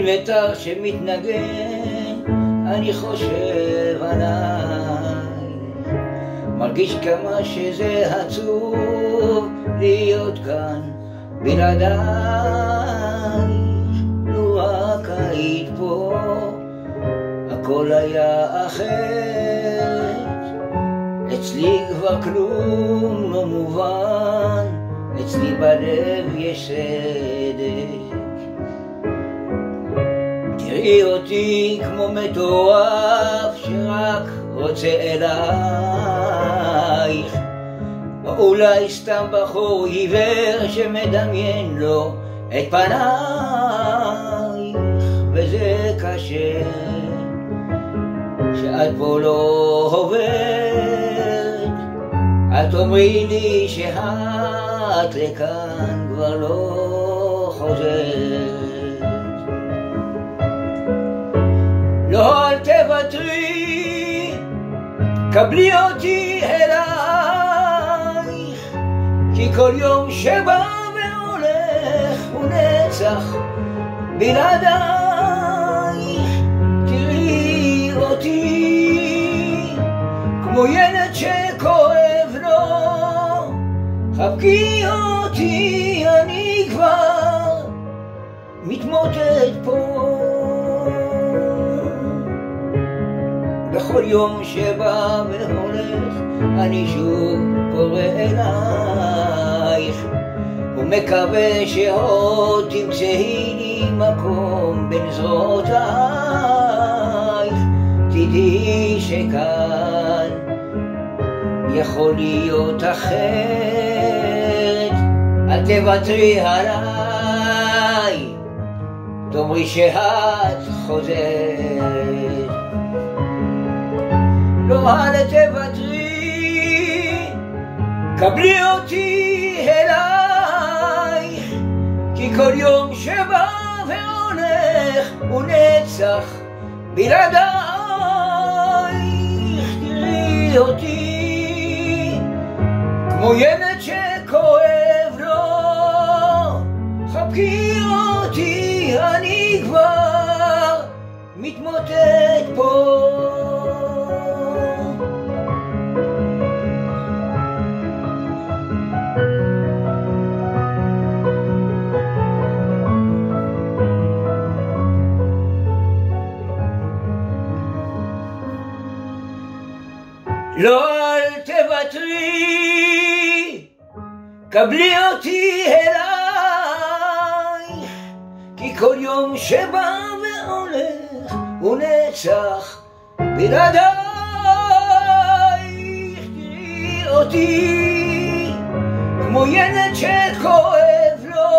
מין מיתר שמתנגן, אני חושב עליי, מרגיש כמה שזה עצוב להיות כאן בלעדיי. לו רק היית פה הכל היה אחרת, אצלי כבר כלום לא מובן, אצלי בלב יש סדק. תראי אותי כמו מטורף שרק רוצה אלייך, או אולי סתם בחור עיוור שמדמיין לו את פנייך, וזה קשה שאת פה לא עוברת. את אומרי לי שאת לכאן כבר לא חוזרת. לא, אל תוותרי, קבלי אותי אלייך, כי כל יום שבא והולך הוא נצח בלעדייך. תראי אותי כמו ילד שכואב לו, חבקי אותי, אני כבר מתמוטט פה. בכל יום שבא והולך אני שוב קורא אלייך, ומקווה שעוד תמצאי לי מקום בין זרועותייך. תדעי שכאן יכול להיות אחרת, אל תוותרי עליי, תאמרי שאת חוזרת. לא, אל תוותרי, קבלי אותי אלייך, כי כל יום שבא והולך הוא נצח בלעדייך. תראי אותי כמו ילד שכואב לו, חבקי אותי, אני כבר מתמוטט פה. לא, אל תוותרי, קבלי אותי אלייך, כי כל יום שבא והולך הוא נצח בלעדייך. תראי אותי כמו ילד שכואב לו,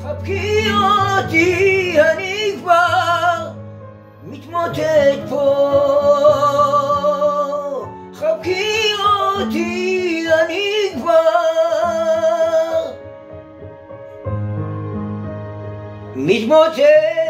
חבקי אותי, אני כבר מתמוטט פה. חבקי אותי, אני כבר מתמוטט